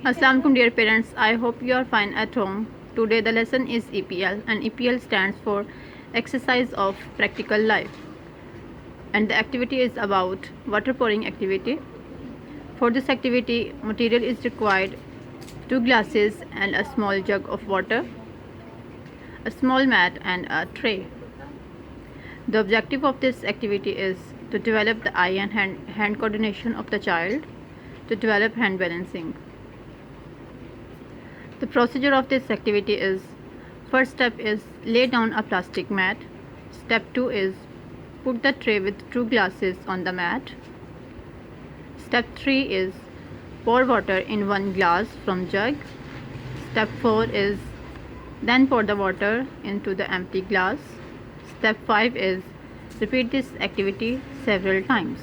Assalamualaikum dear parents, I hope you are fine at home. Today the lesson is EPL and EPL stands for Exercise of Practical Life and the activity is about water pouring activity. For this activity material is required 2 glasses and a small jug of water, a small mat and a tray. The objective of this activity is to develop the eye and hand coordination of the child, to develop hand balancing. The procedure of this activity is: first step is lay down a plastic mat. Step 2 is put the tray with 2 glasses on the mat. Step 3 is pour water in 1 glass from jug. Step 4 is then pour the water into the empty glass. Step 5 is repeat this activity several times.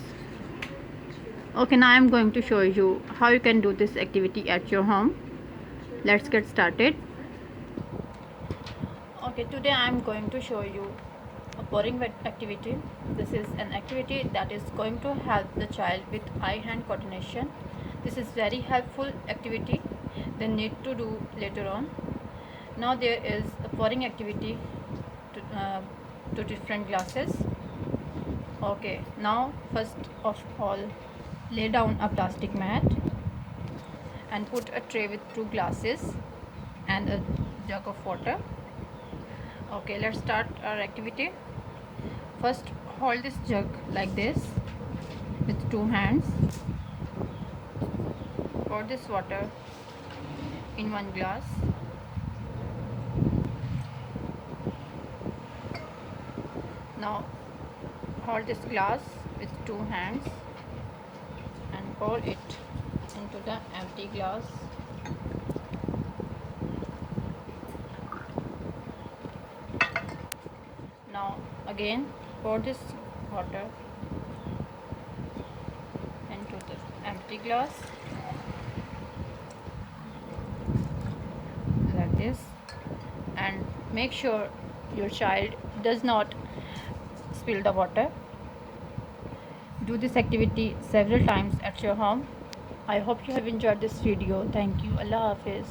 Okay, now I am going to show you how you can do this activity at your home. Let's get started. Okay, today I am going to show you a pouring activity. This is an activity that is going to help the child with eye-hand coordination. This is very helpful activity they need to do later on. Now there is a pouring activity to different glasses. Okay, now first of all lay down a plastic mat and put a tray with 2 glasses and a jug of water. Okay, let's start our activity. First hold this jug like this with 2 hands. Pour this water in 1 glass. Now hold this glass with 2 hands and pour it into the empty glass. Now again pour this water into the empty glass like this, and make sure your child does not spill the water. Do this activity several times at your home. I hope you have enjoyed this video. Thank you. Allah Hafiz.